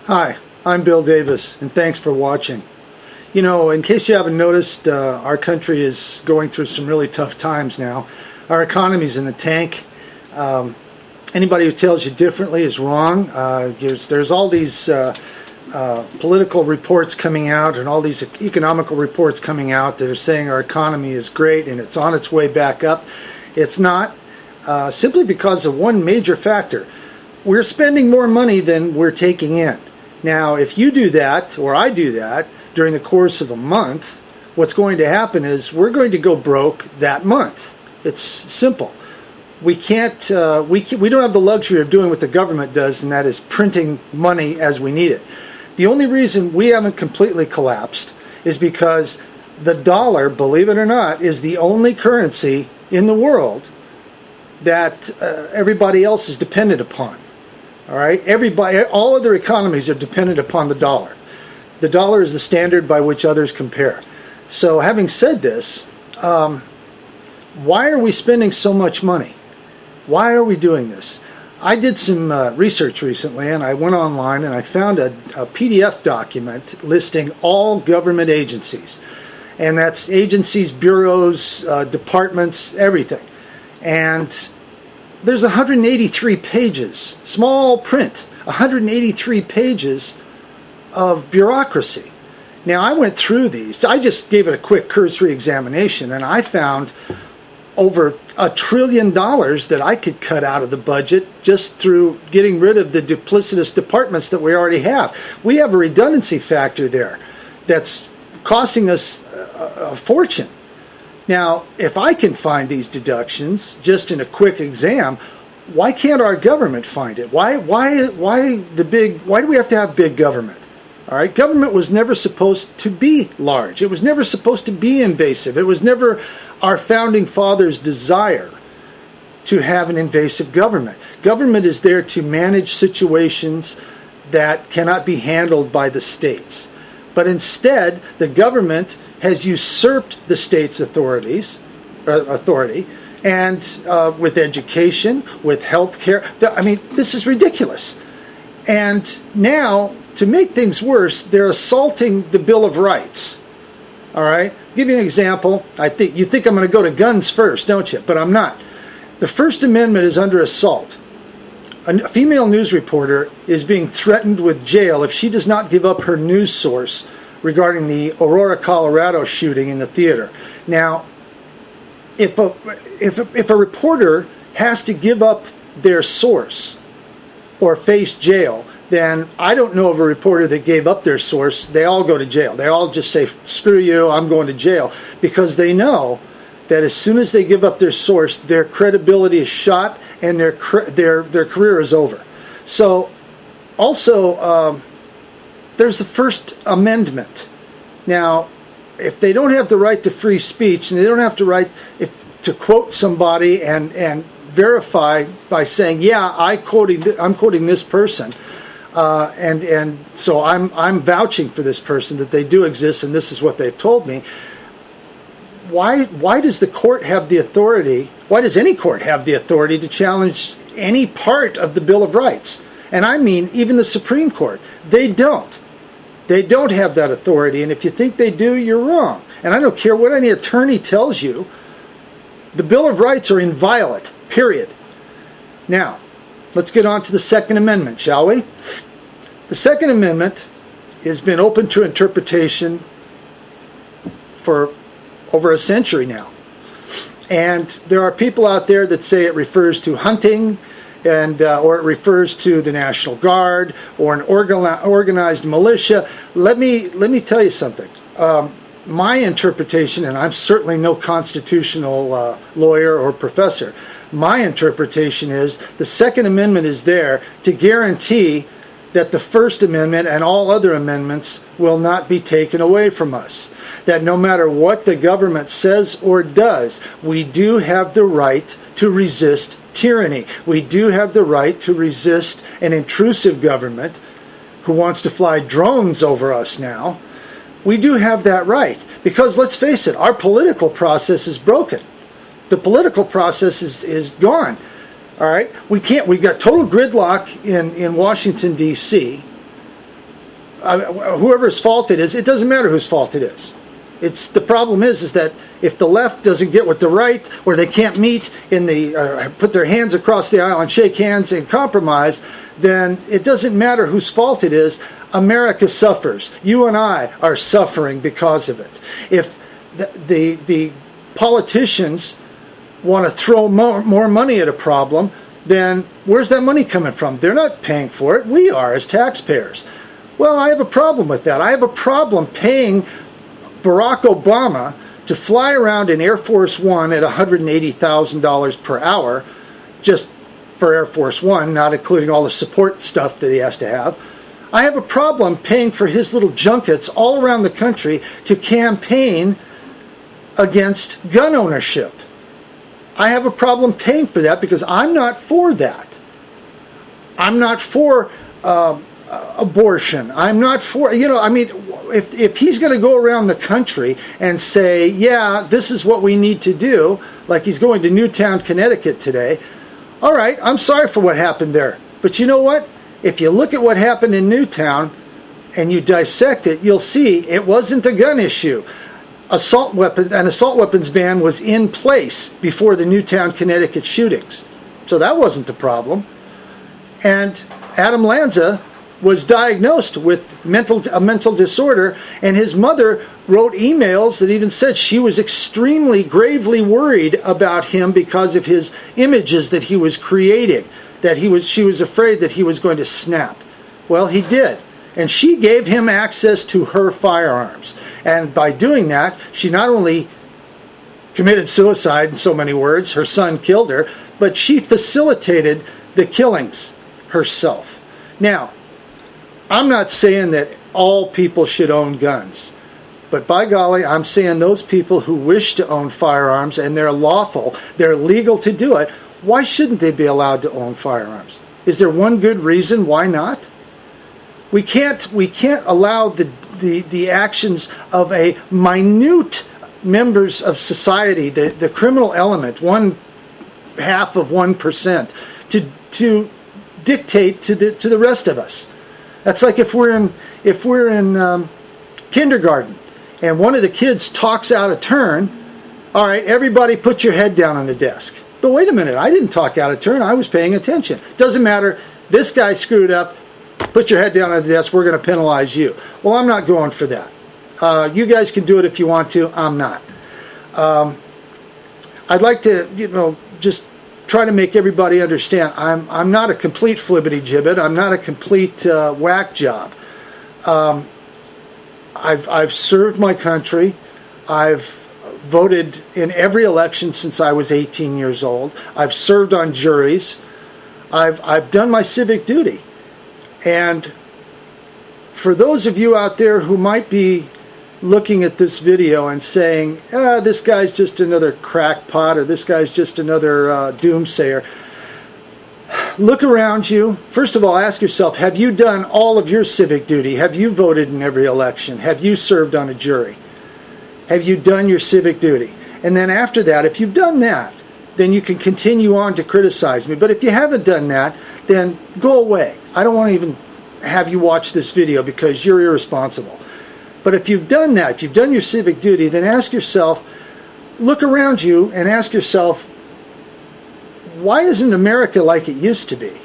Hi, I'm Bill Davis, and thanks for watching. You know, in case you haven't noticed, our country is going through some really tough times now. Our economy's in the tank. Anybody who tells you differently is wrong. There's all these political reports coming out and all these economical reports coming out that are saying our economy is great and it's on its way back up. It's not, simply because of one major factor. We're spending more money than we're taking in. Now, if you do that, or I do that, during the course of a month, what's going to happen is we're going to go broke that month. It's simple. We don't have the luxury of doing what the government does, and that is printing money as we need it. The only reason we haven't completely collapsed is because the dollar, believe it or not, is the only currency in the world that everybody else is dependent upon. All right, all other economies are dependent upon the dollar. The dollar is the standard by which others compare. So, having said this, why are we spending so much money? Why are we doing this? I did some research recently, and I went online and I found a PDF document listing all government agencies, and that's agencies, bureaus, departments, everything, and there's 183 pages, small print, 183 pages of bureaucracy. Now, I went through these. I just gave it a quick cursory examination, and I found over $1 trillion that I could cut out of the budget just through getting rid of the duplicitous departments that we already have. We have a redundancy factor there that's costing us a fortune. Now, if I can find these deductions just in a quick exam, why can't our government find it? Why do we have to have big government? All right, government was never supposed to be large. It was never supposed to be invasive. It was never our founding fathers' desire to have an invasive government. Government is there to manage situations that cannot be handled by the states. But instead, the government has usurped the state's authority, and with education, with health care. I mean, this is ridiculous. And now, to make things worse, they're assaulting the Bill of Rights. All right? I'll give you an example. You think I'm going to go to guns first, don't you? But I'm not. The First Amendment is under assault. A female news reporter is being threatened with jail if she does not give up her news source regarding the Aurora, Colorado shooting in the theater. Now, if a reporter has to give up their source or face jail, then I don't know of a reporter that gave up their source. They all go to jail. They all just say, screw you, I'm going to jail, because they know that as soon as they give up their source, their credibility is shot and their career is over. So, also, there's the First Amendment. Now, if they don't have the right to free speech, and they don't have the right to quote somebody and verify by saying, yeah, I'm quoting this person, and so I'm vouching for this person that they do exist, and this is what they've told me. Why does the court have the authority? Why does any court have the authority to challenge any part of the Bill of Rights? And I mean, even the Supreme Court. They don't. They don't have that authority, and if you think they do, you're wrong. And I don't care what any attorney tells you, the Bill of Rights are inviolate, period. Now, let's get on to the Second Amendment, shall we? The Second Amendment has been open to interpretation for over a century now. And there are people out there that say it refers to hunting, and or it refers to the National Guard or an organized militia. Let me tell you something. My interpretation, and I'm certainly no constitutional lawyer or professor, my interpretation is the Second Amendment is there to guarantee that the First Amendment and all other amendments will not be taken away from us. That no matter what the government says or does, we do have the right to resist tyranny. We do have the right to resist an intrusive government who wants to fly drones over us now. We do have that right, because let's face it, our political process is broken. The political process is gone. All right, we've got total gridlock in Washington, D.C. whoever's fault it is, it doesn't matter whose fault it is. The problem is that if the left doesn't get with the right, or they can't meet in put their hands across the aisle and shake hands and compromise, then it doesn't matter whose fault it is. America suffers. You and I are suffering because of it. If the politicians want to throw more money at a problem, then where's that money coming from? They're not paying for it. We are as taxpayers. Well, I have a problem with that. I have a problem paying Barack Obama to fly around in Air Force One at $180,000 per hour, just for Air Force One, not including all the support stuff that he has to have. I have a problem paying for his little junkets all around the country to campaign against gun ownership. I have a problem paying for that because I'm not for that. I'm not for abortion. I'm not for, if he's going to go around the country and say, yeah, this is what we need to do, like he's going to Newtown, Connecticut today, all right, I'm sorry for what happened there. But you know what? If you look at what happened in Newtown and you dissect it, you'll see it wasn't a gun issue. An assault weapons ban was in place before the Newtown, Connecticut shootings. So that wasn't the problem. And Adam Lanza was diagnosed with a mental disorder, and his mother wrote emails that even said she was extremely gravely worried about him because of his images that he was creating, that she was afraid that he was going to snap. Well, he did. And she gave him access to her firearms. And by doing that, she not only committed suicide, in so many words, her son killed her, but she facilitated the killings herself. Now, I'm not saying that all people should own guns. But by golly, I'm saying those people who wish to own firearms, and they're lawful, they're legal to do it, why shouldn't they be allowed to own firearms? Is there one good reason why not? We can't allow the actions of a minute members of society, the criminal element, 1/2 of 1%, to dictate to the rest of us. That's like if we're in kindergarten and one of the kids talks out of turn. All right, everybody put your head down on the desk. But wait a minute, I didn't talk out of turn. I was paying attention. Doesn't matter. This guy screwed up. Put your head down on the desk. We're going to penalize you. Well, I'm not going for that. You guys can do it if you want to. I'm not. I'd like to, just try to make everybody understand. I'm not a complete flibbity-gibbet. I'm not a complete whack job. I've served my country. I've voted in every election since I was 18 years old. I've served on juries. I've done my civic duty. And for those of you out there who might be looking at this video and saying, this guy's just another crackpot, or this guy's just another doomsayer, look around you. First of all, ask yourself, have you done all of your civic duty? Have you voted in every election? Have you served on a jury? Have you done your civic duty? And then after that, if you've done that, then you can continue on to criticize me. But if you haven't done that, then go away. I don't want to even have you watch this video because you're irresponsible. But if you've done that, if you've done your civic duty, then ask yourself, look around you and ask yourself, why isn't America like it used to be?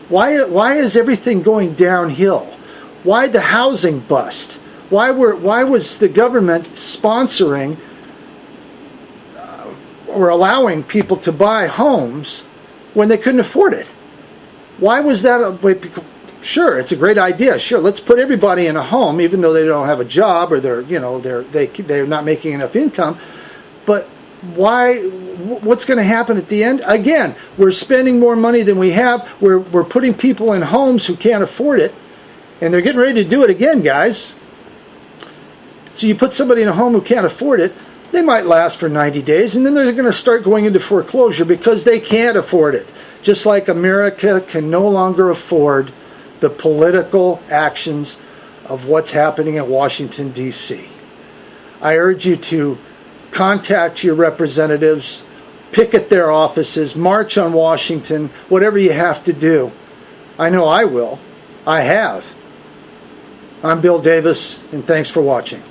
Why is everything going downhill? Why the housing bust? Why was the government sponsoring or allowing people to buy homes when they couldn't afford it? Why was that? Sure, it's a great idea. Sure, let's put everybody in a home, even though they don't have a job or they're not making enough income. But why? What's going to happen at the end? Again, we're spending more money than we have. We're putting people in homes who can't afford it, and they're getting ready to do it again, guys. So you put somebody in a home who can't afford it, they might last for 90 days, and then they're going to start going into foreclosure because they can't afford it. Just like America can no longer afford the political actions of what's happening in Washington, D.C. I urge you to contact your representatives, picket their offices, march on Washington, whatever you have to do. I know I will. I have. I'm Bill Davis, and thanks for watching.